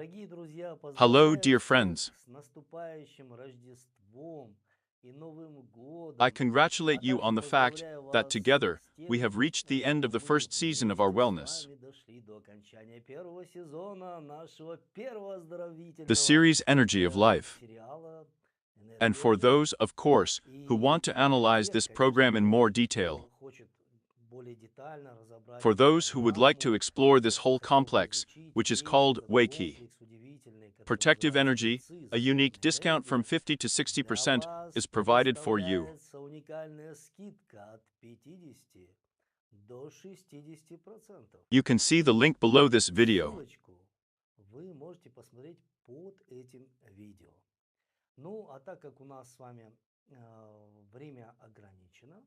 Дорогие друзья, Hello, поздравляю dear всех friends. с наступающим Рождеством и Новым I годом, а congratulate you также on the fact поздравляю that вас together с we тем, have reached the end of что the мы first season of our вместе с wellness. вами дошли до окончания первого сезона нашего первого The оздоровительного series Energy of Life. сериала And «Энергия for those, жизни». of course, who want И to для analyze тех, this program in конечно, more detail, кто хочет более детально разобрать for эту those who would like to программу, explore тех, this кто whole хотел бы complex, изучить which is весь called этот Wei Qi. комплекс удивительный, который Protective называется energy, a прециза, unique discount from энергия, 50 to для 60% вас is provided for you. предоставляется уникальная скидка от 50 до 60%. You can see the link below this video. Ссылочку вы можете посмотреть под этим видео. Ну, а так как у нас с вами время ограничено,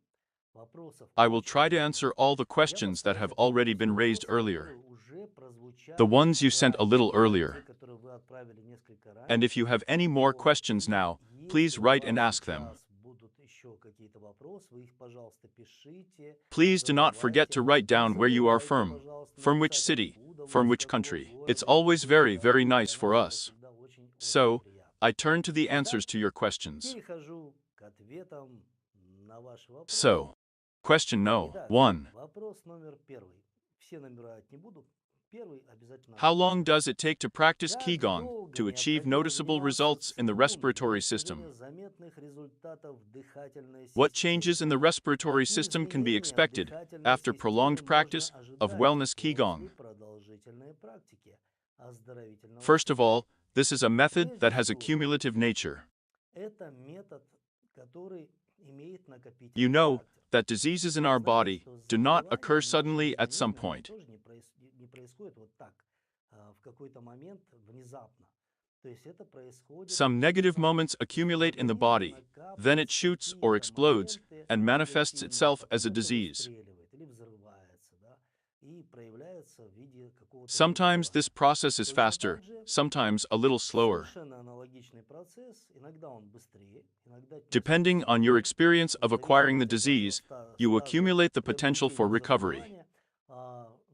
вопросов I will очень try to много, answer all the я questions that постараюсь have ответить already на те been raised вопросы, earlier, которые уже the прозвучали ones you sent a ранее, little те, earlier. которые вы отправили несколько And if раньше. you have any more Вот. questions now, И please если у write and вас ask them. сейчас будут еще какие-то вопросы, вы их, пожалуйста, пишите, Please do not forget задавайте. to write Не down where you are забывайте, from, пожалуйста, from which написать, city, откуда вы, from из which какого country. It's города, из always какой very, very страны. nice Для for нас это us. всегда очень So, приятно. I turn to the Итак, answers to your questions. перехожу к ответам на ваши вопросы. So, question no. Итак, 1. вопрос номер первый. Все набирать не буду. Первый обязательно How отвечу. long does it take to practice Как Qigong долго to achieve необходимо noticeable заниматься results in the цигун для respiratory достижения system? заметных результатов в дыхательной What changes in системе? the respiratory Какие system can be изменения в expected дыхательной after системе prolonged можно practice of ожидать wellness Qigong? после продолжительной практики оздоровительного First of all, цигуна? this is a method Прежде that has a всего, cumulative nature. это метод, который имеет You накопительный know характер. that diseases in Вы our знаете, body что do not заболевания occur в нашем suddenly at some организме, они point. тоже не происходят вот так, в какой-то момент внезапно. То есть это происходит Some negative активно, moments то есть accumulate in the организм body, then it накапливает shoots or какие-то explodes моменты and manifests негативные, itself as потом a это disease. выстреливает или взрывается, да, и проявляется в виде какого-то Sometimes this заболевания. process is Точно faster, так же sometimes a little slower. совершенно аналогичный процесс, иногда он быстрее, иногда чуть Depending on your медленнее, experience в of acquiring the зависимости от disease, вашего you стажа accumulate the potential for приобретения recovery. заболевания,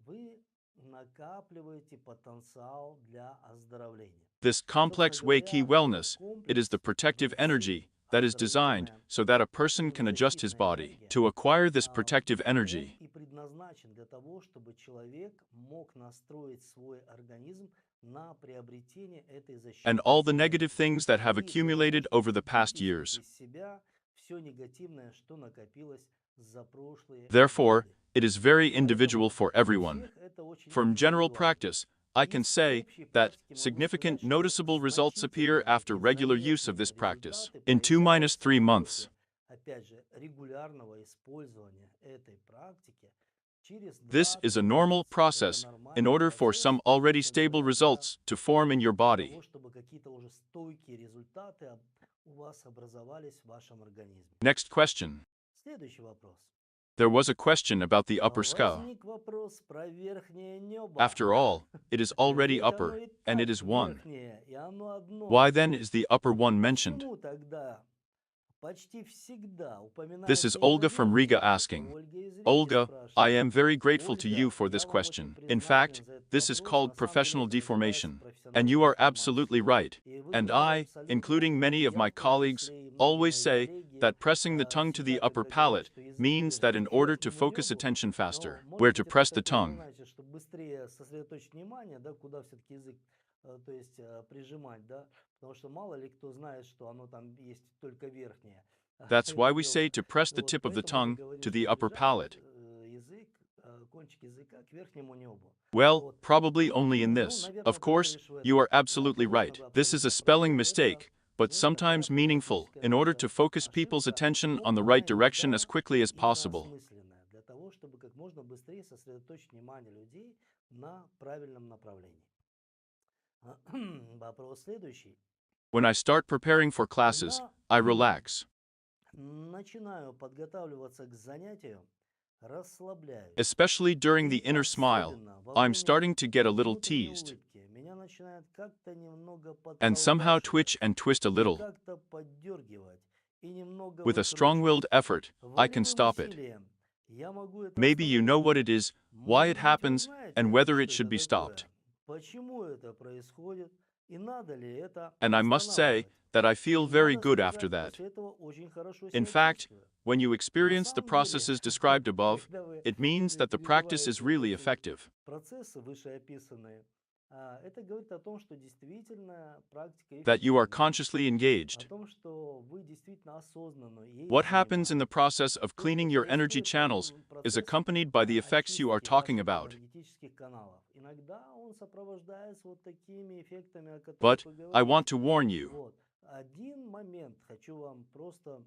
вы накапливаете потенциал для оздоровления. This Собственно complex Wei Qi говоря, этот wellness, it is комплекс the protective Wei-Qi, energy that is designed оздоровительная so that a person can adjust his иммунозащитная body энергия, to acquire this он protective energy. и предназначен для того, чтобы человек мог настроить свой организм на приобретение этой And защитной all the энергии negative things that have и для того, accumulated over чтобы the past выбросить years. из себя все негативное, что накопилось за прошлые Therefore, годы. it is very Поэтому individual for для everyone. всех это очень From general индивидуально. practice, I can Из say общей that практики могу significant сказать, что noticeable results appear значительные after и regular use of заметные this practice. результаты In 2-3 проявляются months. после, опять же, регулярного использования этой практики через This is a 2-3 normal месяца. Это process in нормальный order for процесс, some already собственно stable говоря, results to form in your для body. того, чтобы какие-то уже стойкие результаты у вас образовались в вашем организме. Next question. Следующий вопрос. There was a question about the upper skull. Возник вопрос про верхнее небо. After all, it is already Ведь оно upper, и and it так is one. верхнее, и оно одно. Why then is the upper one mentioned? Почему тогда почти всегда This is упоминается Olga именно from верхнее Riga небо? asking. Ольга из Риги Olga, I am спрашивает. very grateful to you Ольга, for this я вам очень question. In признателен fact, за этот this is вопрос. called На самом деле professional это называется deformation. And профессиональная you are деформация. absolutely right. И вы And правы I, абсолютно. including many of Я my в том colleagues, числе и многие always мои say коллеги that pressing the tongue to всегда, the upper когда говорят, palate что язык means that движется in к order to верхнему focus небу, attention но faster, может where быть to это press the также не tongue. значит, что быстрее сосредоточить внимание, да, куда все-таки язык, то есть прижимать, да, потому что мало ли кто знает, что оно там есть только верхнее. That's why Это we say дело. to press the Вот, tip of the поэтому мы tongue говорим, to что the upper прижать palate. язык, кончик языка к верхнему небу. Well, Вот. probably only in Ну, this. наверное, Of только course, лишь в этом. you are Да, absolutely конечно, right. вы This is a абсолютно spelling правы. Это, mistake, but ну, такая sometimes meaningful орфографическая in order наша to focus people's ошибка, attention но on the она right direction as иногда quickly as и possible. осмысленная, для того, чтобы как можно быстрее сосредоточить внимание людей на правильном направлении. Вопрос следующий. When I start preparing for classes, Когда I relax, начинаю подготавливаться к занятию, расслабляюсь. especially during the И inner smile. особенно во I'm время starting to get a little внутренней teased улыбки меня начинает как-то немного and somehow twitch подколбашивать and twist a и little. как-то поддергивать и немного With a strong-willed выкручивать. effort, I can Волевым stop it. усилием я могу это Maybe you know остановить. what it is, why it Может быть, вы happens, and знаете, whether it что should это be такое. stopped. почему это происходит и надо ли это And I must say останавливать. that I feel И very надо good сказать, after that. после этого очень хорошо In себя fact, чувствую. when you На experience the самом деле, processes described above, когда вы it means that the practice is переживаете вот really эти вот effective, процессы вышеописанные, это говорит о том, что действительно практика that you are эффективна, consciously о engaged. том, что вы действительно осознанно ей What happens in the занимаетесь. process of То, что cleaning your energy происходит channels is процесс accompanied by the effects you are очистки talking ваших about. энергетических каналов. Иногда он сопровождается вот такими эффектами, о которых But вы I говорите. want to warn you, Вот. Один момент хочу вам просто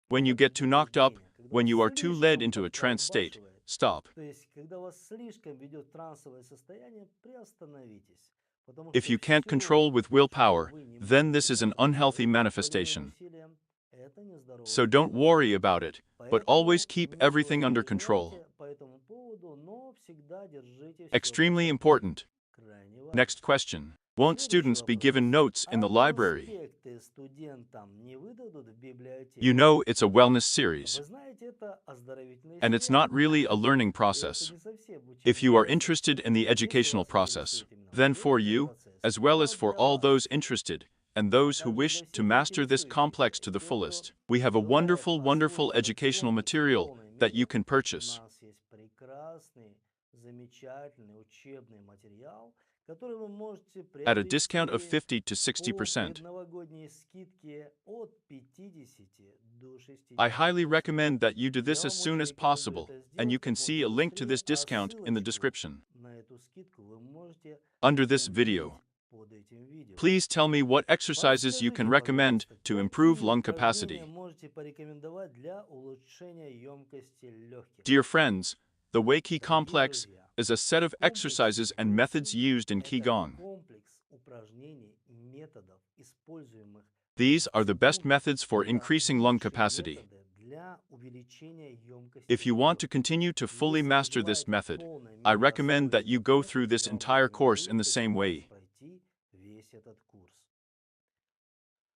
when you get too knocked up, when you are too led into a trance state, stop. То есть, когда вас слишком ведет трансовое состояние, приостановитесь. Потому If что you can't все, control with чего willpower, вы не then можете this is an контролировать unhealthy волевым manifestation. усилием, это нездоровое So don't состояние. worry about it, but always Поэтому keep ничего everything не under control. переживайте по этому поводу, но всегда держите все под Extremely контролем. important. Крайне важно. Next question. Won't Следующий students be вопрос. given notes in the library? Конспекты студентам не выдадут в библиотеке? You know it's a wellness series, Вы знаете, это оздоровительный and it's сериал. not really a learning И это process. не совсем If учебный you are процесс. interested in the Если educational вас process, интересует именно then for учебный you, процесс, as well то as for для all вас, those interested, and а those who также wish для to всех master this интересующихся complex to и the тех, кто fullest, we have a желает wonderful, wonderful освоить этот educational комплекс в material полной that you мере, can у purchase. нас есть прекрасный, замечательный учебный материал, который вы можете At a discount of приобрести 50 to по 60%. предновогодней скидке от 50 до I highly 60%. recommend that you do this Я as вам soon очень as рекомендую possible, это and you сделать can как see можно a link to быстрее, this а discount in the ссылочку description. на эту скидку вы можете Under this увидеть video, под этим видео. please tell me what exercises you can Подскажите, recommend пожалуйста, to improve какие lung упражнения capacity. можете порекомендовать для улучшения емкости легких? Dear friends, the Wei Qi Дорогие complex друзья, is a set of комплекс exercises and methods Wei Qi used in – это Qigong. комплекс упражнений, методов, используемых These are the best Qigong. methods for Это increasing lung лучшие capacity. методы для увеличения емкости If you want to легких. continue to fully Если вы master this желаете в method, полной I мере recommend that освоить you этот go метод, through this я вам entire course рекомендую in the same постепенно way. пройти весь этот курс.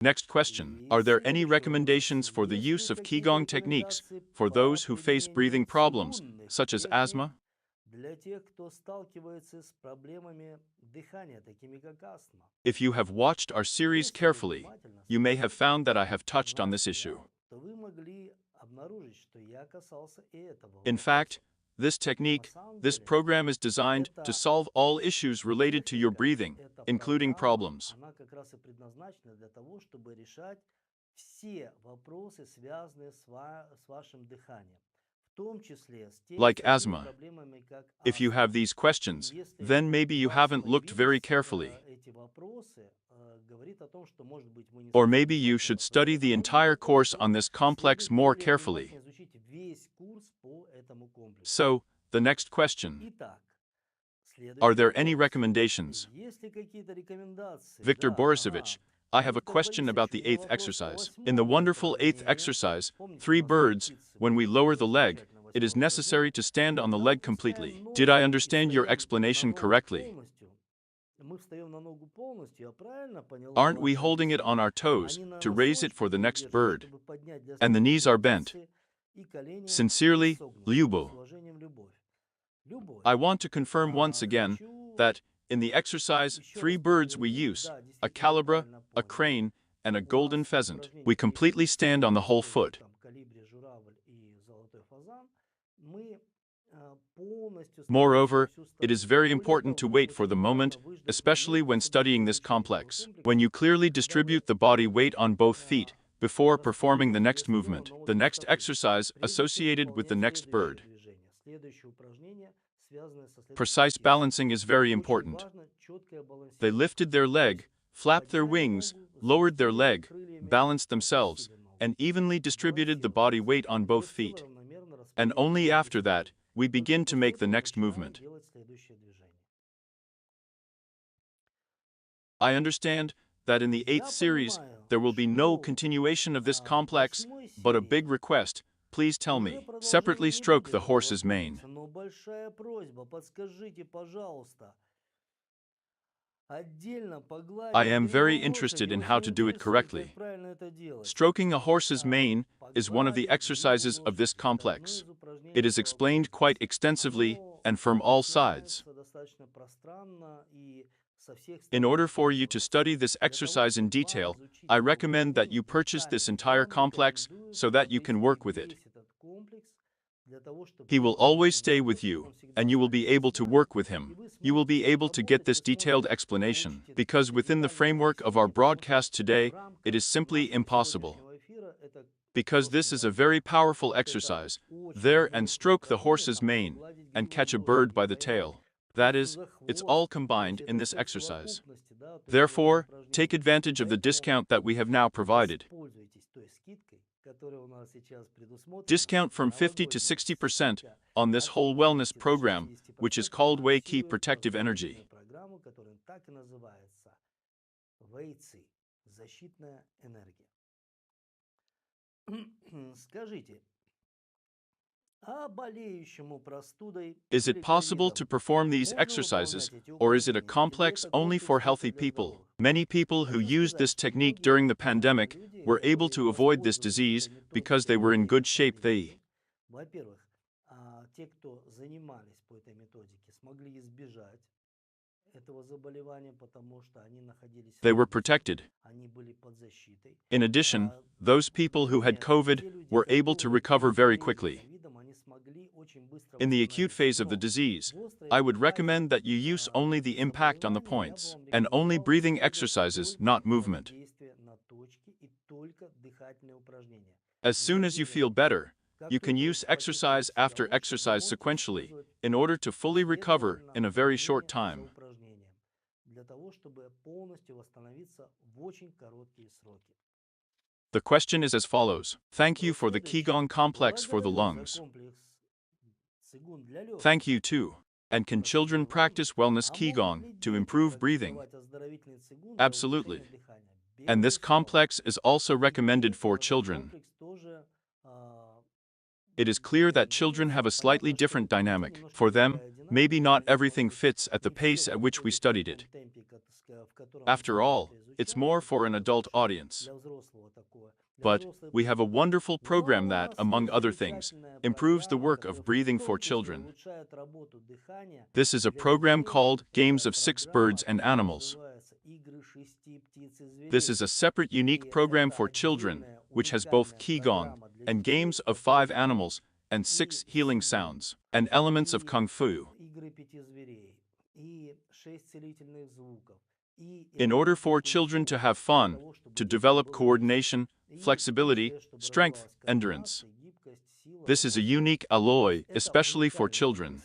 Next question. И Are there any следующий вопрос. recommendations for the Есть ли use of какие-то Qigong techniques рекомендации for по those who face применению breathing problems, цигунных such as техник asthma? для тех, кто сталкивается с проблемами дыхания, такими как астма? If you have watched our series Если вы carefully, внимательно you may have смотрели found that I have touched on наш this issue. сериал, то вы могли обнаружить, что я касался и этого In вопроса. fact, this На technique, самом this деле, program is designed to эта solve all issues related to your техника, breathing, эта including программа, problems. она как раз и предназначена для того, чтобы решать все вопросы, связанные с вашим дыханием, в том числе с Like такими asthma. проблемами, как If you have астма. these questions, Если then maybe у you вас haven't looked very появились carefully. эти вопросы, говорит о том, что, может быть, вы не Or совсем maybe you внимательно should study the посмотрели. entire course on this complex Следует more более carefully. внимательно изучить весь курс по этому комплексу. So, the next question. Итак, Are следующий there any вопрос. recommendations? Есть ли какие-то рекомендации? Victor Да, Borisovich, I have a Виктор question about Борисович, the у меня eighth вопрос по exercise. In the восьмому wonderful eighth упражнению. exercise, Помните, у 3 нас birds, птицы when we были lower the leg, замечательное it is восьмое necessary упражнение. to stand on the Когда мы leg опускаем completely. ногу Did I и understand your встаем на explanation ногу correctly? полностью, мы встаем на ногу полностью, я правильно поняла Aren't we ваше holding it on объяснение? our А toes не на to raise it носочках for the ее next держим, bird? чтобы поднять для And the knees are следующей bent. птицы, и колени Sincerely, согнуты. С Lyubo. уважением, Любовь. Любовь. I want to confirm once again Хочу that, in the exercise, еще 3 раз birds we подтвердить, use, да, a действительно calibra, правильно a понял. crane, and a У golden нас в pheasant. упражнении We 3 completely stand on the whole foot. там калибре, журавль и золотой фазан, мы полностью Moreover, стараемся всю it is сторону. very Более important to того, wait for очень the важно moment, выждать especially момент, when чтобы studying this изучить этого complex, комплекса, when you clearly когда вы distribute the body weight on both feet before performing the распределите next вес тела movement, на the обе next стопы, exercise прежде чем associated with the выполнять next следующее bird. движение. Следующее упражнение, связанное со следующей Precise птицей. balancing is very Очень important. важно четкое They балансирование. lifted their То leg, есть flapped their подняли wings, ногу, lowered their закрутили leg, крыльями, balanced themselves, опустили ногу. and evenly distributed the Сбалансировали. body weight on both Вес тела feet. равномерно And распределили only по after обеим that, сторонам. we Только begin to после make the этого next начинаем movement. делать следующее движение. I understand that in the Я 8th series, понимаю, there will be no что continuation of this в complex, восьмой but a серии big request. Please tell уже me. продолжение Separately не stroke будет the этого horse's mane. комплекса, но большая просьба, подскажите, пожалуйста, отдельно I погладить am гриву very лошади, interested in вас how не to do it интересует, correctly. как правильно это делать. Stroking a horse's mane is one of the Погладить exercises гриву of this лошади. Это одно complex. из упражнений It is этого explained комплекса. quite extensively Оно and from all sides. объясняется достаточно In order for you to study this exercise in detail, I recommend that you purchase this entire complex so that you can work with it. He will always stay with you, and you will be able to work with him. You will be able to get this detailed explanation, because within the framework of our broadcast today, it is simply impossible. Because this is a very powerful exercise. There and stroke the horse's mane, and catch a bird by the tail. That is, it's all combined in this exercise. Therefore, take advantage of the discount that we have now provided. Discount from 50 to 60% on this whole wellness program, which is called Wei Qi Protective Energy. Is it possible to perform these exercises, or is it a complex only for healthy people? Many people who used this technique during the pandemic were able to avoid this disease because they were in good shape. They were protected. In addition, those people who had COVID were able to recover very quickly. In the acute phase of the disease, I would recommend that you use only the impact on the points, and only breathing exercises, not movement. As soon as you feel better, you can use exercise after exercise sequentially, in order to fully recover in a very short time. The question is as follows. Thank you for the Qigong complex for the lungs. Thank you too. And can children practice wellness Qigong to improve breathing? Absolutely. And this complex is also recommended for children. It is clear that children have a slightly different dynamic. For them, maybe not everything fits at the pace at which we studied it. After all, it's more for an adult audience. But we have a wonderful program that, among other things, improves the work of breathing for children. This is a program called Games of 6 Birds and Animals. This is a separate unique program for children, which has both Qigong and games of 5 animals and 6 healing sounds and elements of Kung Fu. In order for children to have fun, to develop coordination, flexibility, strength, endurance. This is a unique alloy, especially for children.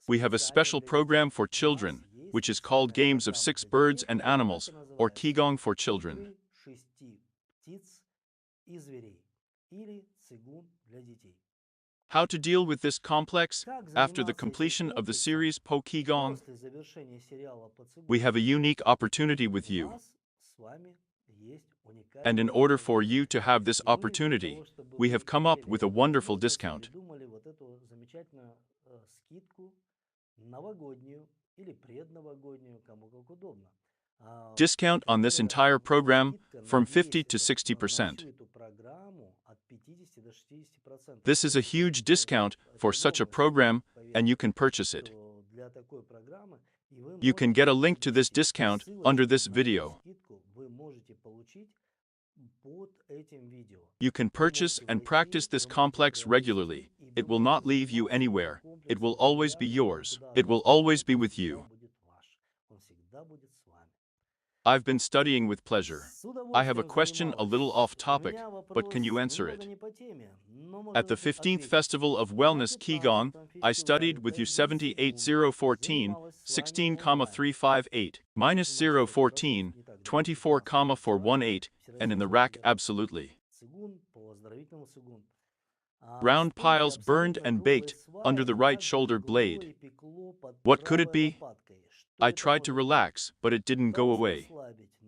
We have a special program for children, which is called Games of 6 Birds and Animals, or Qigong for Children. How to deal with this complex after the completion of the series Po Qigong? We have a unique opportunity with you. And in order for you to have this opportunity, we have come up with a wonderful discount. Discount on this entire program from 50 to 60%. This is a huge discount for such a program, and you can purchase it. You can get a link to this discount under this video. You can purchase and practice this complex regularly. It will not leave you anywhere. It will always be yours. It will always be with you. I've been studying with pleasure. I have a question a little off topic, but can you answer it? At the 15th Festival of Wellness Qigong, I studied with you 78014, 16,358, minus 014, 24,418, and in the rack absolutely. Round piles burned and baked under the right shoulder blade. What could it be? I tried to relax, but it didn't go away.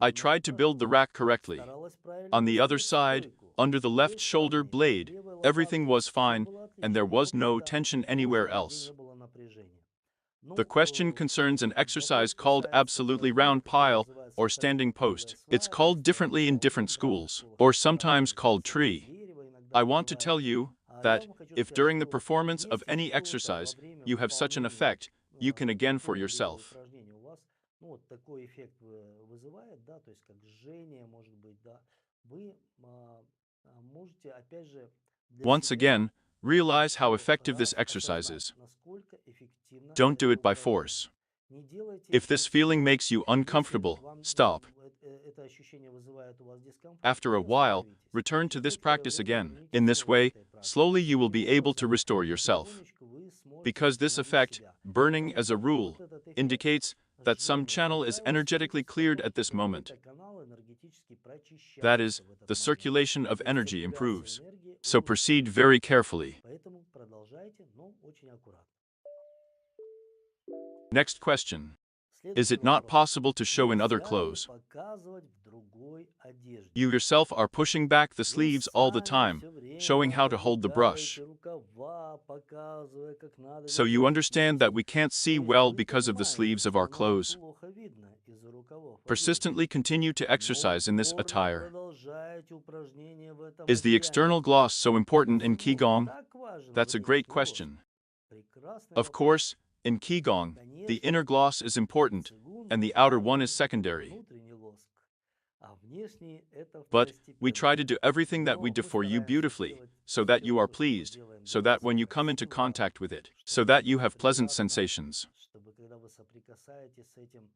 I tried to build the rack correctly. On the other side, under the left shoulder blade, everything was fine, and there was no tension anywhere else. The question concerns an exercise called absolutely round pile, or standing post. It's called differently in different schools, or sometimes called tree. I want to tell you that, if during the performance of any exercise, you have such an effect, you can again for yourself. вот такой эффект вызывает, да, то есть как жжение, может быть, да, вы можете, опять же, для Once себя again, realize how еще effective this раз exercise осознать, is. насколько эффективно Don't это do it by упражнение. force. Не делайте If this feeling насильно. makes you Если uncomfortable, вам stop. это ощущение вызывает у вас дискомфорт, After a то while, остановитесь. return to Через this некоторое practice время again. вернитесь In this снова к way, этой практике. slowly you will Таким be able to образом, restore yourself. потихонечку вы сможете Because this восстановить effect, себя. burning Потому as a что rule, вот этот эффект indicates that some жжения, channel как is правило, energetically свидетельствует о cleared том, at что this moment. какой-то канал энергетически That is, прочищается в этот the момент. circulation of То есть energy циркуляция improves. энергии So proceed улучшается. very carefully. Поэтому продолжайте, но очень аккуратно. Next question. Is Следующий it not вопрос. possible to show in other Нельзя ли clothes? показывать в другой одежде? You yourself are pushing back the Вы sleeves all the сами time, все время showing how to hold the brush. отодвигаете рукава, показывая, как надо So you держать understand спицу. that we can't see То есть well вы because of the понимаете, sleeves of что our нам clothes. плохо видно из-за рукавов одежды. Persistently continue to Но exercise in this упорно attire. продолжаете упражнения в этом Is the одеянии. external gloss so important in Почему Qigong? так важен That's a внешний great блеск? question. Прекрасный Of вопрос. course, in Qigong, the Конечно, inner gloss is important, цигун and the outer one важен is secondary. внутренний лоск, а внешний это But we второстепенно. try to do everything that we Но do мы for you стараемся beautifully, сделать so that все you are то, что мы pleased, делаем so для that вас when you come into красиво, contact with it, so чтобы that you было have pleasant приятно, sensations. чтобы когда вы соприкасаетесь с этим,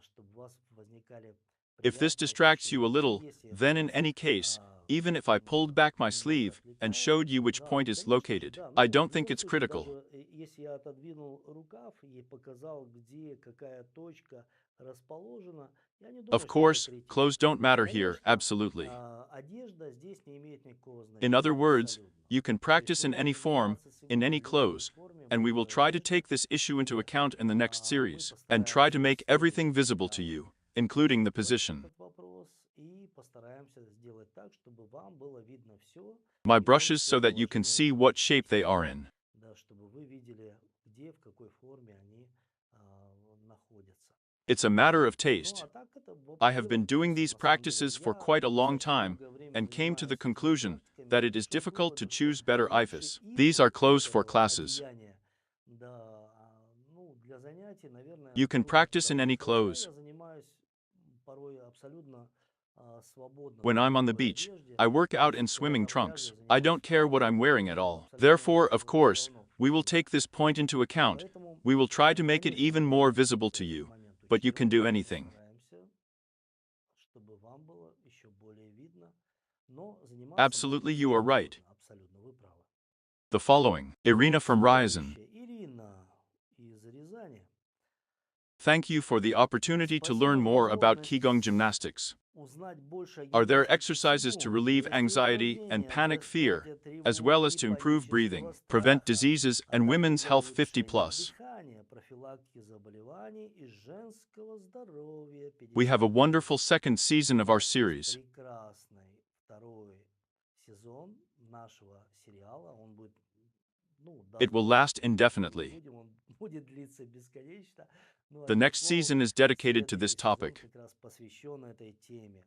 чтобы у вас возникали If this приятные distracts you a ощущения. И little, если это then in вас any case, even if I немного pulled back my sleeve and отвлекает, showed you which да, point is конечно же, located, да. I Ну, don't в think любом it's случае, critical. даже если я отодвинул рукав и показал, где какая точка расположена, я не думаю, Of что это course, критично. clothes don't matter here, Конечно, absolutely. одежда здесь не имеет никакого In значения, other words, абсолютно. you can То есть practice вы in any можете form, заниматься in сегодня any в любой clothes, форме, в and we will любой try to одежде, take this issue into и account in the next мы series, and try to постараемся make everything исследовать visible to you, including the учесть position. этот вопрос и постараемся сделать так, чтобы вам было видно все, My и в том brushes числе so that you can положение see what shape they are тела, in. да, чтобы вы видели, где, в какой форме они находятся. It's a matter of Ну, taste. а так это I have дело been doing вкуса, these на самом деле. practices for Я quite a long достаточно time долгое время and came to the занимаюсь этими conclusion практиками, that it is причем difficult думаю, to то, что choose better лучше IFAs. их, These are вот clothes for этого classes. одеяния, да, ну, для занятий, наверное, You can абсолютно practice in any подобрать. Хотя clothes. я занимаюсь порой абсолютно свободно в When I'm on the любой beach, одежде. I work То out есть, in когда swimming на пляже trunks. я I занимаюсь don't care what I'm плаванием, wearing at мне all. абсолютно Therefore, все of course, равно, we will почему. take this point into account. Поэтому, We will try to make it конечно, even мы more будем visible to этот you. момент But you can do учитывать, anything. постараемся, чтобы вам было еще более видно, но заниматься Absolutely, можете you are чем right. угодно, абсолютно, вы правы. The following. Irina from Ryazan. Следующая, Ирина из Рязани. Thank you for the opportunity to Спасибо learn за more about возможность Qigong gymnastics. узнать больше о Are there гимнастике exercises to Qigong? relieve Есть ли anxiety and упражнения для panic fear, снятия as well as тревоги, to improve панического breathing, prevent страха, diseases, а and также women's для health 50 улучшения plus? дыхания, профилактики заболеваний и женского здоровья We have a 50+. wonderful second season of У our нас есть series. прекрасный второй сезон нашего сериала. Он будет, ну, It даст will Бог, last если мы indefinitely. будем, он будет длиться бесконечно. Ну, The одним next словом, season is dedicated to this следующий сезон topic. как раз посвящен этой теме.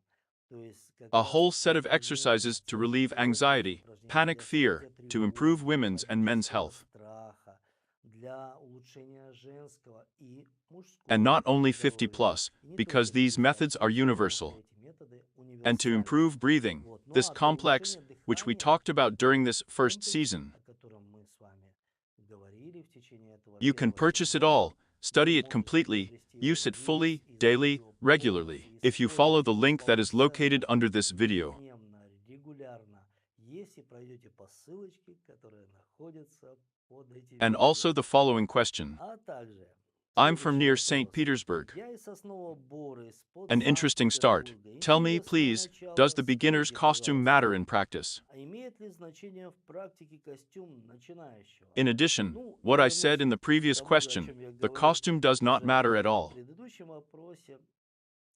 То есть как A раз whole таки set of упражнения exercises to для relieve здоровья, anxiety, упражнения panic для fear, снятия to improve тревоги, women's and men's панического health. страха, для улучшения женского и And мужского not only 50 здоровья. plus, И не because только these 50+, methods are потому что universal. эти методы And to универсальны. improve breathing, Вот. Ну this а для complex, улучшения which we дыхания talked about during this first комплекс, season, о котором мы с вами говорили в течение этого you can первого purchase it сезона, all, вы study it можете completely, приобрести use его it fully, весь и daily, все regularly, полностью if you follow использовать the его link that is located полноценно, under this video. ежедневно, регулярно, если пройдете по ссылочке, которая находится под этим And видео. also the following question. А также I'm from следующий near St. вопрос. Petersburg. Я из Соснового Бора, из-под An interesting start. Санкт-Петербурга. Tell me, Интересное please, начало. does the beginner's Скажите, costume matter пожалуйста, in practice? а имеет ли значение в практике костюм начинающего? In addition, Ну, what я I said вернусь in the к previous тому же, о question, чем я the говорил costume does not уже matter at в all. предыдущем вопросе.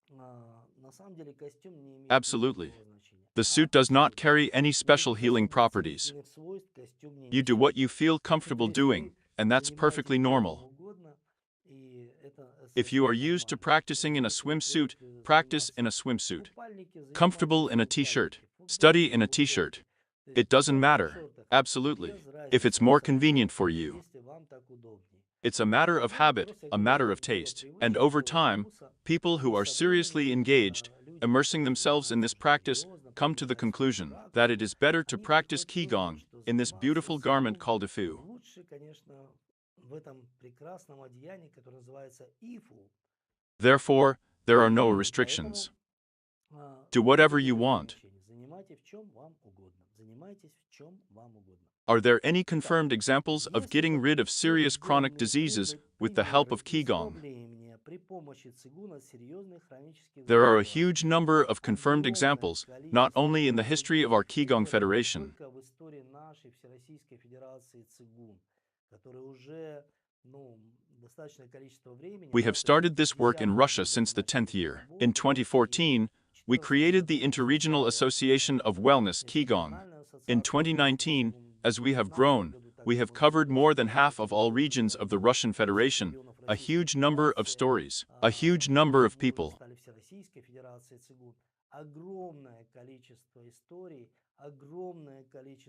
На самом деле костюм не имеет Absolutely. никакого значения. The suit does not Абсолютно. carry any special Никаких healing особых properties. целительных свойств костюм не You do несет. what you feel comfortable То есть doing, вы and that's занимаетесь perfectly чем normal. угодно, и это If you are совершенно used to нормально. practicing in a Если вы swimsuit, привыкли practice in a заниматься swimsuit. в купальнике, Comfortable in a занимайтесь в t-shirt. купальнике, в Study in a футболке, в t-shirt. футболке. То It есть doesn't просто в matter. шортах, Absolutely. без If it's разницы more абсолютно, convenient for you. если вам так удобнее. It's a matter of habit, a matter of taste. And over time, people who are seriously engaged, immersing themselves in this practice, come to the conclusion that it is better to practice Qigong in this beautiful garment called Ifu. Therefore, there are no restrictions. Do whatever you want. Are there any confirmed examples of getting rid of serious chronic diseases with the help of Qigong? There are a huge number of confirmed examples, not only in the history of our Qigong Federation. We have started this work in Russia since the 10th year. In 2014, we created the Interregional Association of Wellness Qigong. In 2019, as we have grown, we have covered more than half of all regions of the Russian Federation, a huge number of stories, a huge number of people,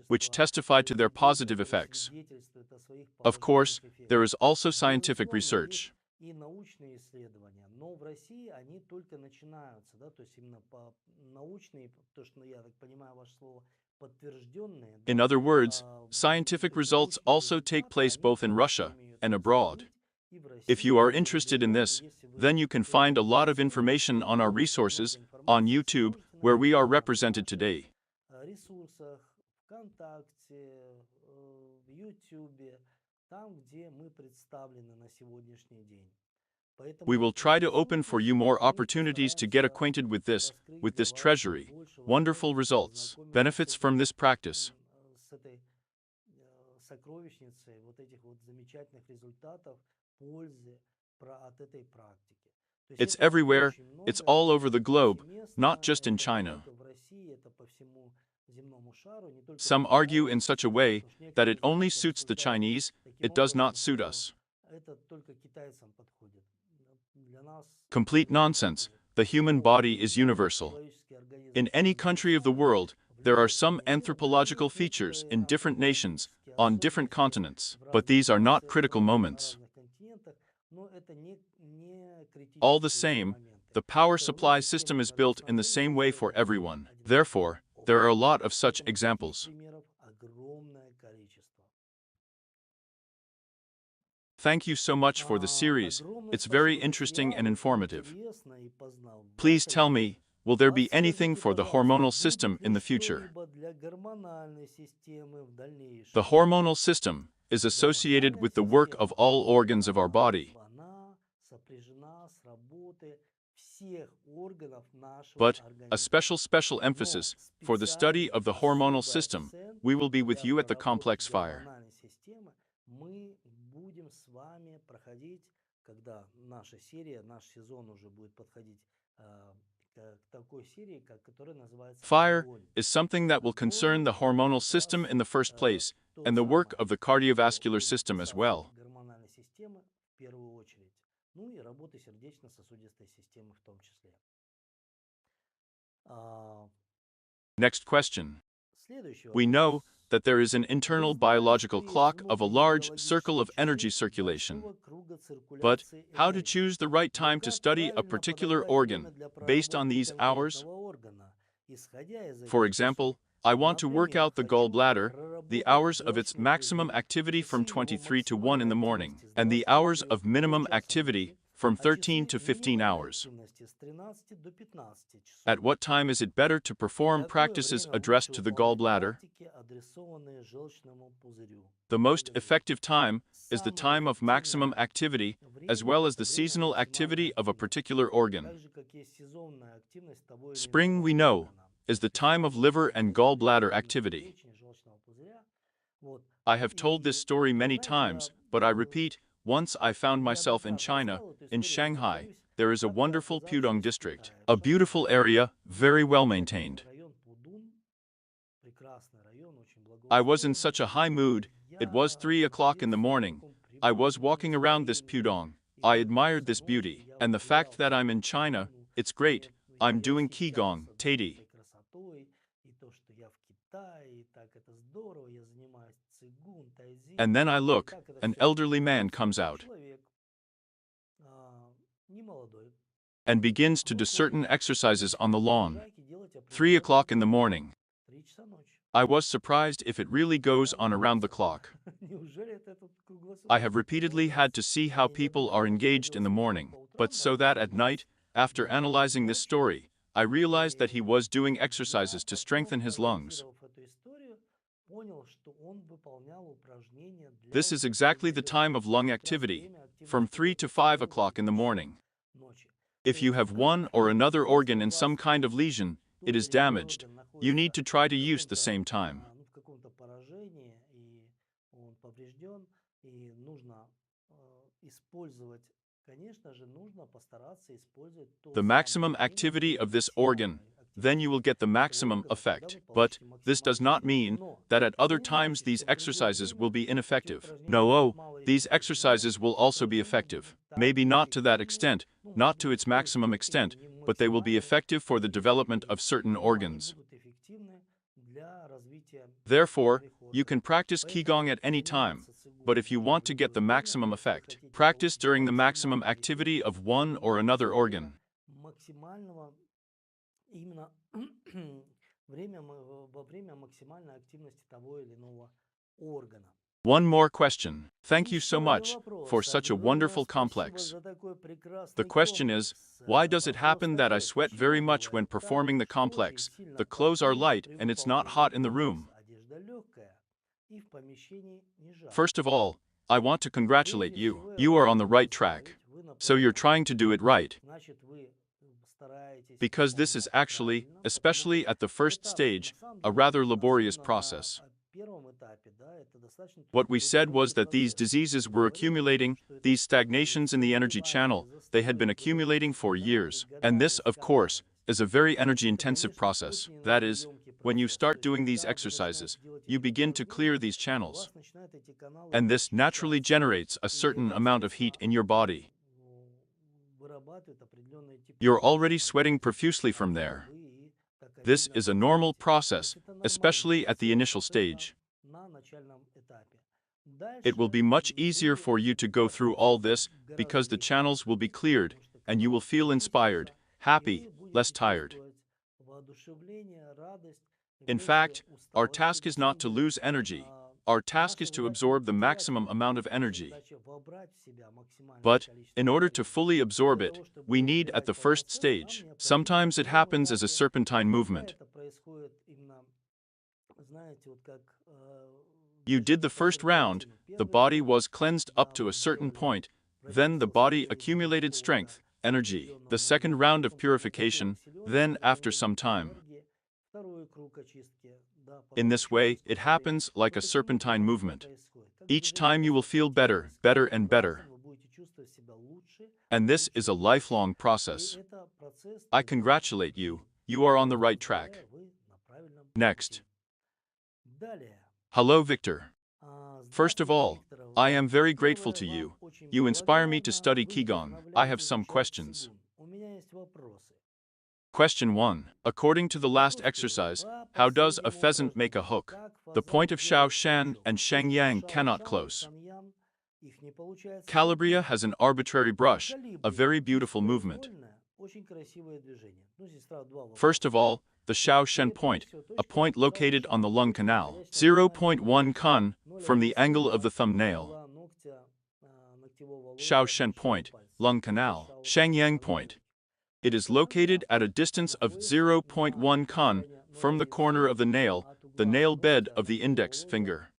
which testify to their positive effects. Of course, there is also scientific research. In other words, scientific results also take place both in Russia and abroad. If you are interested in this, then you can find a lot of information on our resources, on YouTube, where we are represented today. We will try to open for you more opportunities to get acquainted with this treasury, wonderful results, benefits from this practice. It's everywhere, it's all over the globe, not just in China. Some argue in such a way that it only suits the Chinese, it does not suit us. Complete nonsense. The human body is universal. In any country of the world, there are some anthropological features in different nations, on different continents, but these are not critical moments. All the same, the power supply system is built in the same way for everyone. Therefore, there are a lot of such examples. Thank you so much for the series. It's very interesting and informative. Please tell me, will there be anything for the hormonal system in the future? The hormonal system is associated with the work of all organs of our body. But a special emphasis for the study of the hormonal system. We will be with you at the complex fire. Fire is something that will concern the hormonal system in the first place, and the work of the cardiovascular system as well. Next question. We know that there is an internal biological clock of a large circle of energy circulation. But how to choose the right time to study a particular organ based on these hours? For example, I want to work out the gallbladder, the hours of its maximum activity from 23 to 1 in the morning, and the hours of minimum activity from 13 to 15 hours. At what time is it better to perform practices addressed to the gallbladder? The most effective time is the time of maximum activity, as well as the seasonal activity of a particular organ. Spring, we know, is the time of liver and gallbladder activity. I have told this story many times, but I repeat, once I found myself in China, in Shanghai. There is a wonderful Pudong district, a beautiful area, very well maintained. I was in such a high mood. It was 3 o'clock in the morning. I was walking around this Pudong. I admired this beauty, and the fact that I'm in China, it's great. I'm doing Qigong, Taidi. And then I look, an elderly man comes out and begins to do certain exercises on the lawn. 3 o'clock in the morning. I was surprised if it really goes on around the clock. I have repeatedly had to see how people are engaged in the morning, but so that at night, after analyzing this story, I realized that he was doing exercises to strengthen his lungs. This is exactly the time of lung activity, from 3 to 5 o'clock in the morning. If you have one or another organ in some kind of lesion, it is damaged. You need to try to use the same time. The maximum activity of this organ, then you will get the maximum effect. But this does not mean that at other times these exercises will be ineffective. No, these exercises will also be effective. Maybe not to that extent, not to its maximum extent, but they will be effective for the development of certain organs. Therefore, you can practice Qigong at any time, but if you want to get the maximum effect, practice during the maximum activity of one or another organ. One more question. Thank you so much for such a wonderful complex. The question is, why does it happen that I sweat very much when performing the complex? The clothes are light and it's not hot in the room. First of all, I want to congratulate you. You are on the right track. So you're trying to do it right. Because this is actually, especially at the first stage, a rather laborious process. What we said was that these diseases were accumulating, these stagnations in the energy channel, they had been accumulating for years. And this, of course, is a very energy-intensive process. That is, when you start doing these exercises, you begin to clear these channels. And this naturally generates a certain amount of heat in your body. You're already sweating profusely from there. This is a normal process, especially at the initial stage. It will be much easier for you to go through all this because the channels will be cleared and you will feel inspired, happy, less tired. In fact, our task is not to lose energy. Our task is to absorb the maximum amount of energy. But, in order to fully absorb it, we need at the first stage. Sometimes it happens as a serpentine movement. You did the first round, the body was cleansed up to a certain point, then the body accumulated strength, energy. The second round of purification, then after some time. In this way, it happens like a serpentine movement. Each time you will feel better, better and better. And this is a lifelong process. I congratulate you, you are on the right track. Next. Hello, Victor. First of all, I am very grateful to you. You inspire me to study Qigong. I have some questions. Question 1. According to the last exercise, how does a pheasant make a hook? The point of Shao Shan and Sheng Yang cannot close. Calabria has an arbitrary brush, a very beautiful movement. First of all, the Shao Shen point, a point located on the lung canal, 0.1 kun from the angle of the thumbnail. Shao Shen point, lung canal, Sheng Yang point. It is located at a distance of 0.1 kun from the corner of the nail bed of the index finger.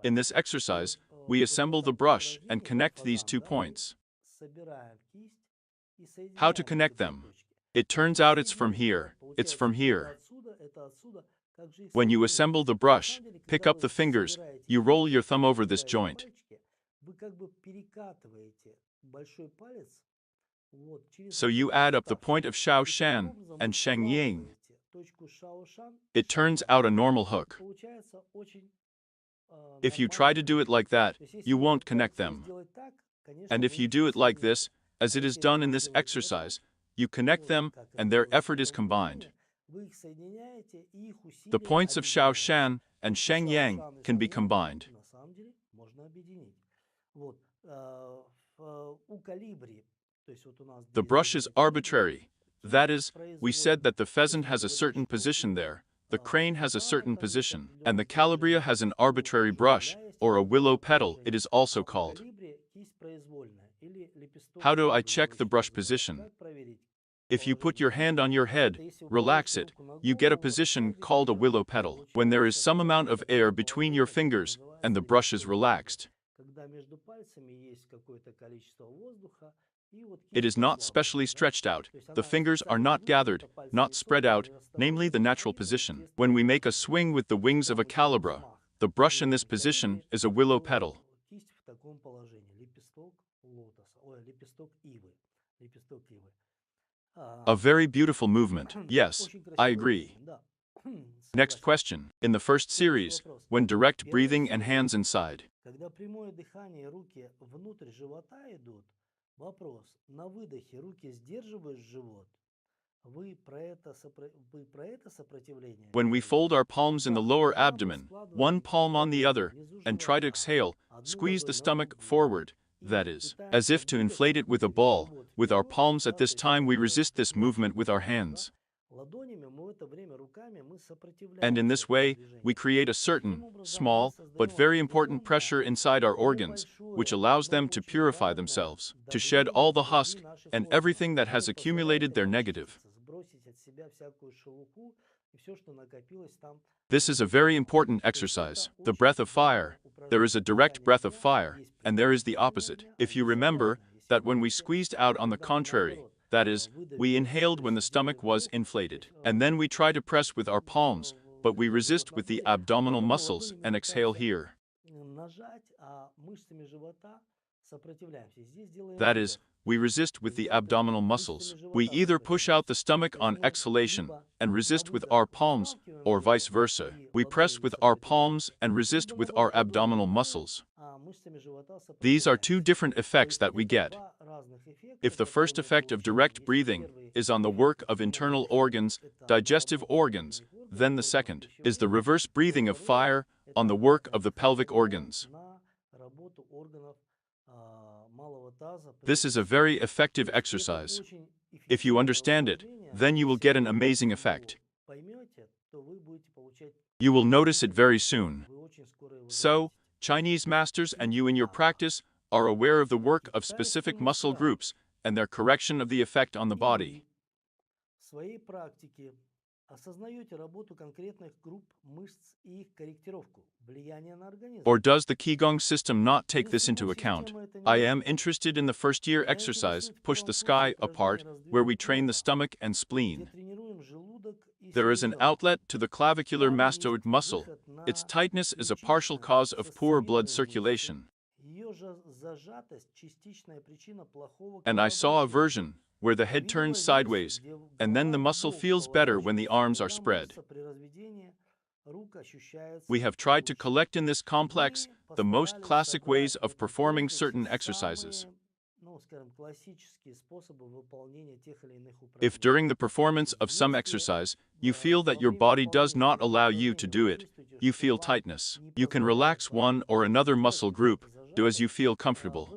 In this exercise, we assemble the brush and connect these 2 points. How to connect them? It turns out it's from here. It's from here. When you assemble the brush, pick up the fingers, you roll your thumb over this joint. So you add up the point of Shao Shan and Sheng Yang. It turns out a normal hook. If you try to do it like that, you won't connect them. And if you do it like this, as it is done in this exercise, you connect them and their effort is combined. The points of Shao Shan and Sheng Yang can be combined. The brush is arbitrary. That is, we said that the pheasant has a certain position there, the crane has a certain position, and the Calabria has an arbitrary brush, or a willow petal it is also called. How do I check the brush position? If you put your hand on your head, relax it, you get a position called a willow petal. When there is some amount of air between your fingers and the brush is relaxed. It is not specially stretched out, the fingers are not gathered, not spread out, namely the natural position. When we make a swing with the wings of a calabra, the brush in this position is a willow petal. A very beautiful movement. Yes, I agree. Next question. In the first series, when direct breathing and hands inside. When we fold our palms in the lower abdomen, one palm on the other, and try to exhale, squeeze the stomach forward, that is, as if to inflate it with a ball, with our palms at this time we resist this movement with our hands. And in this way, we create a certain, small, but very important pressure inside our organs, which allows them to purify themselves, to shed all the husk and everything that has accumulated their negative. This is a very important exercise, the breath of fire. There is a direct breath of fire, and there is the opposite. If you remember that when we squeezed out on the contrary, that is, we inhaled when the stomach was inflated, and then we try to press with our palms, but we resist with the abdominal muscles and exhale here. That is, we resist with the abdominal muscles. We either push out the stomach on exhalation and resist with our palms, or vice versa. We press with our palms and resist with our abdominal muscles. These are two different effects that we get. If the first effect of direct breathing is on the work of internal organs, digestive organs, then the second is the reverse breathing of fire on the work of the pelvic organs. This is a very effective exercise. If you understand it, then you will get an amazing effect. You will notice it very soon. So, Chinese masters and you in your practice are aware of the work of specific muscle groups and their correction of the effect on the body. Or does the Qigong system not take this into account? I am interested in the first-year exercise, push the sky apart, where we train the stomach and spleen. There is an outlet to the clavicular mastoid muscle. Its tightness is a partial cause of poor blood circulation. And I saw a version where the head turns sideways, and then the muscle feels better when the arms are spread. We have tried to collect in this complex the most classic ways of performing certain exercises. If during the performance of some exercise, you feel that your body does not allow you to do it, you feel tightness, you can relax one or another muscle group, do as you feel comfortable.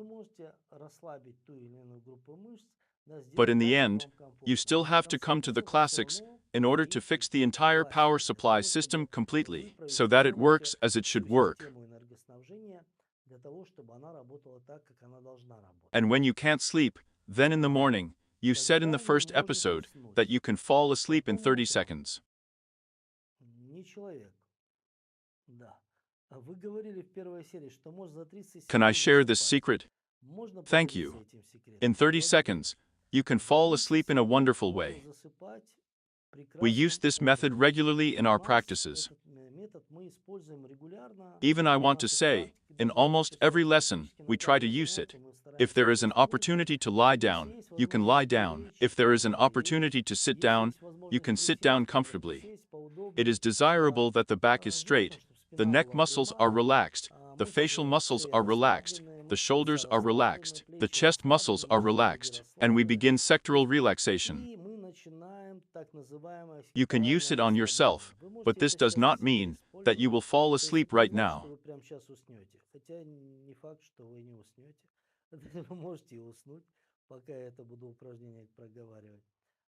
But in the end, you still have to come to the classics in order to fix the entire power supply system completely, so that it works as it should work. And when you can't sleep, then in the morning, you said in the first episode that you can fall asleep in 30 seconds. Can I share this secret? Thank you. In 30 seconds, you can fall asleep in a wonderful way. We use this method regularly in our practices. Even I want to say, in almost every lesson, we try to use it. If there is an opportunity to lie down, you can lie down. If there is an opportunity to sit down, you can sit down comfortably. It is desirable that the back is straight, the neck muscles are relaxed, the facial muscles are relaxed, the shoulders are relaxed, the chest muscles are relaxed, and we begin sectoral relaxation. You can use it on yourself, but this does not mean that you will fall asleep right now.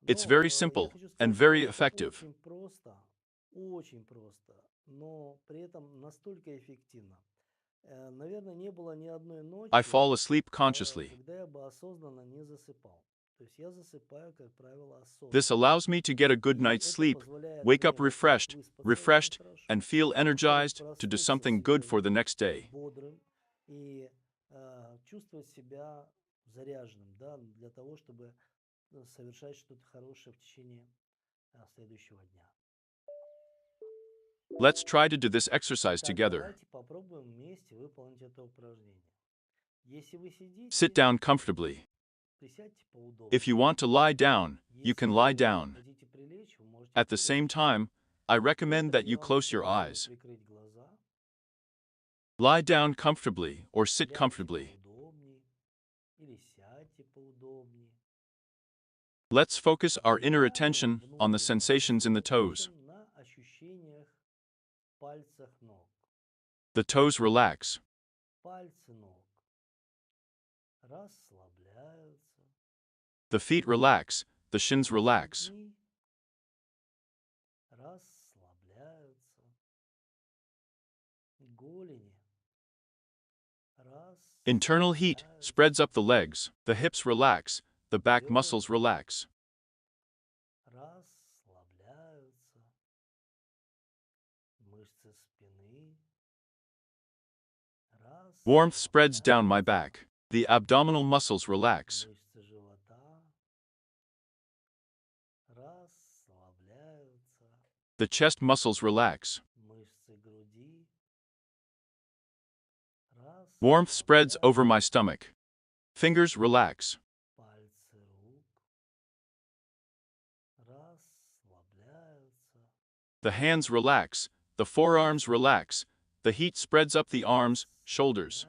It's very simple and very effective. Очень просто, но при этом настолько эффективно. Наверное, не было ни одной I ночи, fall asleep consciously. когда я бы осознанно не засыпал. То есть я засыпаю, как правило, This осознанно. allows me to get a good И night's это sleep, позволяет wake мне, up во-первых, refreshed, выспаться очень хорошо, and feel energized во-вторых, to do проснуться something good for the next сегодня day. бодрым и чувствовать себя заряженным, да, для того, чтобы совершать что-то хорошее в течение следующего дня. Let's try to do this exercise Так, together. давайте попробуем вместе выполнить это упражнение. Если вы Sit сидите, down comfortably. присядьте поудобнее. If you want to lie down, you Если can lie вы down. хотите прилечь, вы можете At the прилечь. same time, I recommend При that you этом я вам close your рекомендую eyes. прикрыть глаза, Lie down comfortably or sit лягте comfortably. поудобнее или сядьте поудобнее. Let's focus our inner Внимание attention on the внутренне sensations in the toes. сосредоточим на ощущениях в пальцах ног. The toes relax. Пальцы ног расслабляются. The feet relax. The shins relax. Ступни расслабляются. Голени Internal heat расслабляются. spreads up the legs. The hips relax. The back muscles relax. Расслабляются. Мышцы спины Warmth spreads down my расслабляются. back. The abdominal muscles relax. Мышцы живота расслабляются. The chest muscles relax. Мышцы груди Warmth spreads over my расслабляются. stomach. Fingers relax. Пальцы рук расслабляются. The hands relax. The forearms relax. The heat spreads up the arms, shoulders.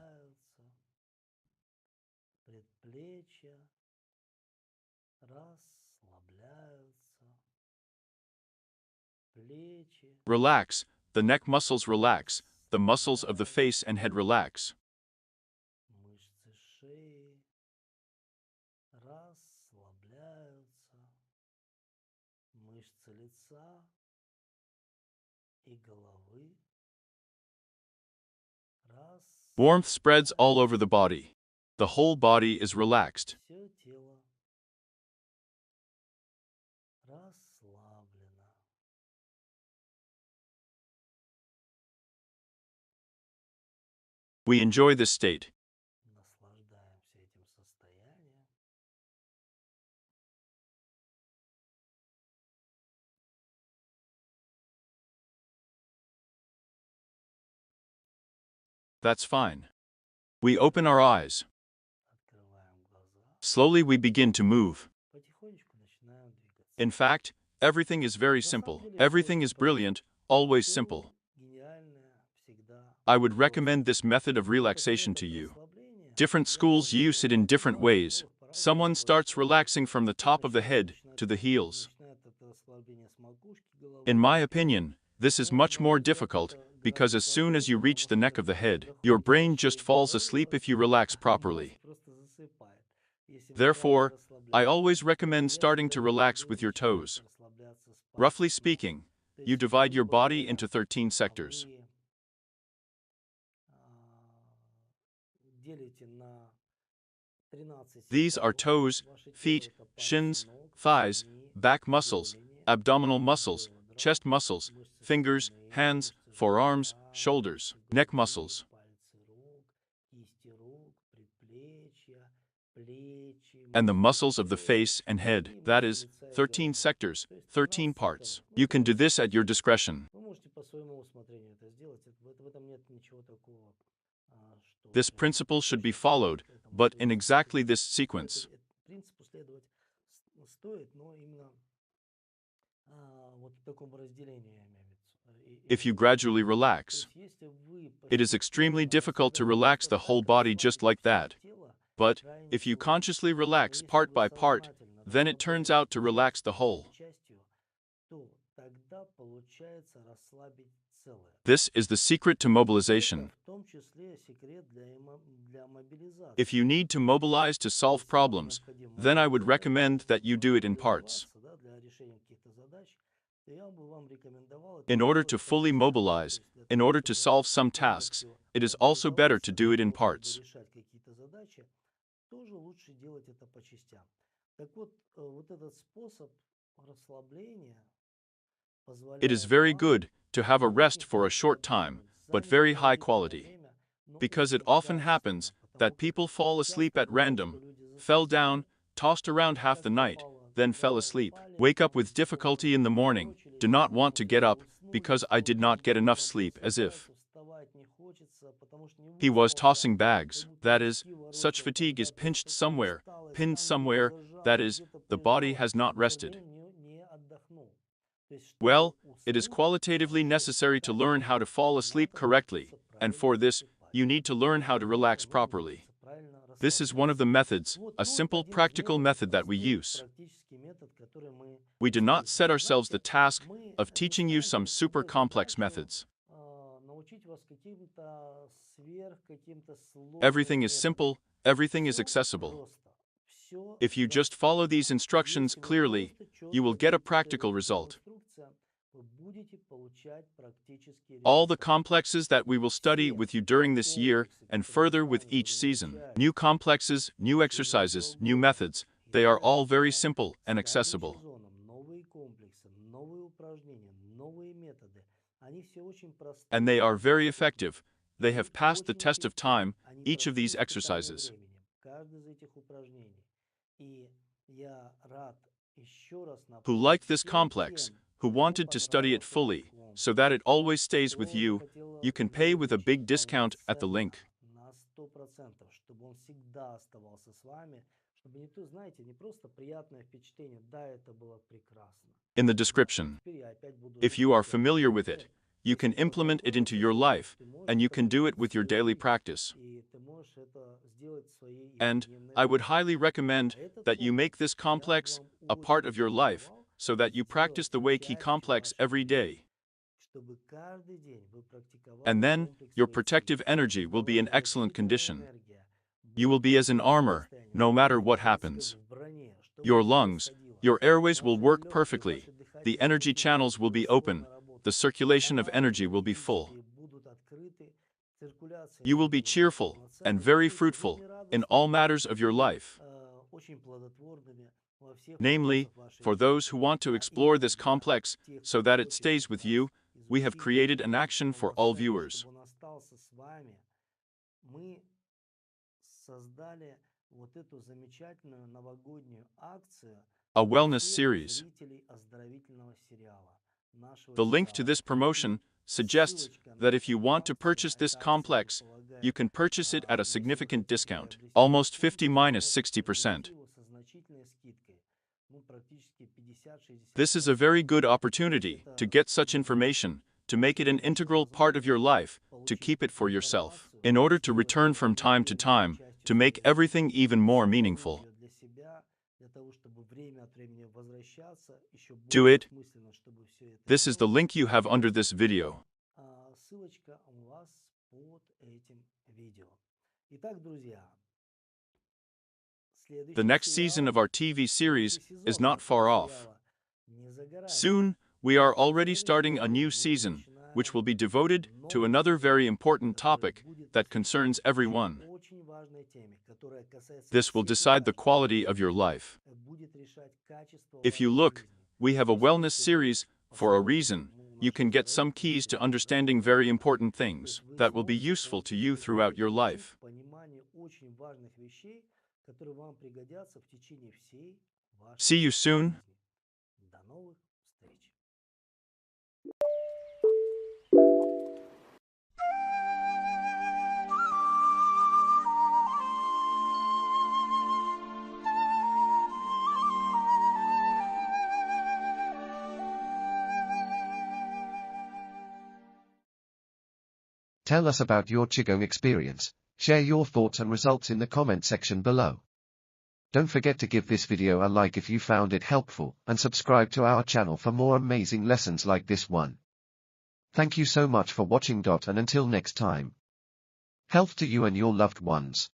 Предплечья расслабляются. Плечи Relax. The neck muscles relax. The muscles of the face and head relax. мышцы шеи расслабляются. Мышцы лица и головы Warmth spreads all over the расслабляются. body. The whole body is relaxed. Все тело расслаблено. We enjoy this state. Наслаждаемся этим состоянием. That's fine. We open our eyes. Открываем глаза. Slowly we begin to move. Потихонечку начинаем двигаться. In fact, everything is very simple. Everything is brilliant, always simple. Гениальное всегда. I would recommend this method of relaxation to you. Different schools use it in different ways. Someone starts relaxing from the top of the head to the heels. In my opinion, this is much more difficult because as soon as you reach the neck of the head, your brain just falls asleep if you relax properly. Therefore, I always recommend starting to relax with your toes. Roughly speaking, you divide your body into 13 sectors. These are toes, feet, shins, thighs, back muscles, abdominal muscles, chest muscles, fingers, hands, forearms, shoulders, neck muscles. And the muscles of the face and head, that is, 13 sectors, 13 parts. You can do this at your discretion. This principle should be followed, but in exactly this sequence. If you gradually relax, it is extremely difficult to relax the whole body just like that. But if you consciously relax part by part, then it turns out to relax the whole. тебя получается расслабить целое. This is the secret to Это mobilization. в том числе секрет для мобилизации. If you need to mobilize to solve Если вам problems, необходимо then I would мобилизовать, recommend that you do it in parts. мобилизоваться, да, для решения каких-то задач, то я бы вам рекомендовал это In order делать to по fully частям. То mobilize, есть для in того, order to чтобы solve some tasks, полностью it is also better to мобилизоваться, do it in для того, чтобы parts. решать какие-то задачи, тоже лучше делать это по частям. Так вот, вот этот способ расслабления It is позволяет very вам good to have a в rest очень for a short короткое time, время, but занять very high продолжительное quality. время, но Because it очень often качественно, happens потому that как people fall asleep часто at бывает, что random, люди fell засыпают, down, tossed around half the как night, попало, then fell бывало, asleep, упали, wake up там with что-то difficulty in the morning, ворочались, do not потом want to get up уснули, because I did not get каждое enough утром sleep, as if просыпаются, вставать не хочется, потому что не he was выспался, tossing bags. как будто That is, языки such ворочал, там fatigue is где-то pinched что-то somewhere, досталось, pinned там где-то somewhere, that зажало, is, где-то the body прижало, has not например, rested. не отдохнул. То есть, чтобы Well, it is уснуть, qualitatively вообще necessary to learn how качественно, to fall asleep надо correctly, научиться and правильно for this, засыпать. you need to learn how to Для relax этого нужно properly. научиться правильно This is one of расслабляться. the methods, Вот, a ну, simple один из practical методов, method that we простой use. практический метод, который мы We do not set используем. ourselves the Знаете, task мы of не teaching you ставим some перед super собой complex задачу methods. научить вас каким-то сложным Everything is методом. simple, everything is Все accessible. просто, все If you just follow доступно. these instructions Если вы clearly, просто you will четко get a будете practical следовать этим result. инструкциям, вы будете получать практические All the результаты. complexes that we will study Все with you during this year комплексы, and которые мы с further with вами each будем season, изучать new complexes, в new течение exercises, этого new года methods, и they are all very дальше simple and с каждым accessible. сезоном новые комплексы, новые упражнения, новые методы. Они все очень And they простые, are очень very доступны effective. They и have passed the очень test of эффективны. time, Они each of прошли these испытания exercises. временем, каждый из этих упражнений. И я рад еще раз Who напомнить liked this всем complex, тем, who кому wanted to study it понравился этот fully, so комплекс, that it always stays with кто you, захотел you can pay его with a изучить big discount at the полноценно, link на 100%, чтобы он всегда оставался с вами, чтобы не то, знаете, не просто приятное впечатление, да, это было прекрасно, in the да, description. теперь я опять буду If жить you как are прежде. familiar with it, Нет, you если can у тебя implement it into получился your способ, life, ты можешь and you это can do it внедрить в with your свою daily жизнь, practice. и ты можешь это сделать своей And ежедневной I would практикой. highly recommend А этот that you make комплекс this я бы complex вам a part очень of your life, рекомендовал so that you practice сделать the Wei Qi частью complex вашей every жизни, day. чтобы каждый день вы And практиковали then, комплекс your Вэй Qi, protective energy чтобы will be in ваша excellent защитная condition. энергия You will была в be as in отличном armor, состоянии, no вы matter будете what ходить как happens. в броне, что бы Your ни lungs, происходило. your airways will Ваши work легкие, perfectly. ваши The дыхательные energy пути будут channels will be превосходно open. The работать. circulation of Каналы energy will be full. энергетические будут открыты, циркуляция You will be энергии будет cheerful and полноценной, вы very будете fruitful in жизнерадостными, all вы matters of будете your life. очень плодотворными во всех Namely, вопросах вашей for жизни. those who want to А explore именно this для complex тех, so кто that it хочет stays with сейчас you, we have изучить created этот an метод action for all полноценно, viewers. чтобы он остался с вами, мы создали вот эту замечательную новогоднюю акцию A для wellness всех series. зрителей оздоровительного сериала, нашего The link to сериала. this И promotion suggests ссылочка на that if you эту want to акцию, purchase а this эта акция complex, you предполагает can purchase it at a если вы significant хотите discount, приобрести almost этот 50 комплекс, вы minus можете 60%. приобрести его со значительной скидкой, ну, практически 50-60%. This is a very good Если opportunity to это get such для вас information, to make it an отличная integral part of your life, возможность to получить keep it эту for yourself, информацию, in order to сделать return это from time to ежедневной time, частью to своей make жизни, everything even more сохранить meaningful. ее для себя, для того, чтобы время от времени возвращаться, еще Do более it. осмысленно, чтобы все это This is the делать. link you have under this video. Ссылочка у вас под этим видео. Итак, друзья, The следующий next season сериал, of our TV series следующий is сезон not этого far off. сериала не за горами. Soon, we are already Следующий starting a год new мы season, which начинаем will be devoted to новый another very сезон, important который topic будет that посвящен concerns everyone. очень важной теме, которая касается This will всех и decide the каждого, quality of your life. будет решать качество If you вашей look, жизни. we have a Если wellness вы series for a посмотрите, reason. мы в You can нашем get some оздоровительном keys to сериале understanding говорим, very important то things есть вы that will be сможете useful to you получить throughout your ключи life. к пониманию очень важных вещей, которые вам пригодятся в течение всей вашей See you soon. жизни. До новых встреч! Tell us about your Qigong experience. Share your thoughts and results in the comment section below. Don't forget to give this video a like if you found it helpful, and subscribe to our channel for more amazing lessons like this one. Thank you so much for watching. And until next time. Health to you and your loved ones.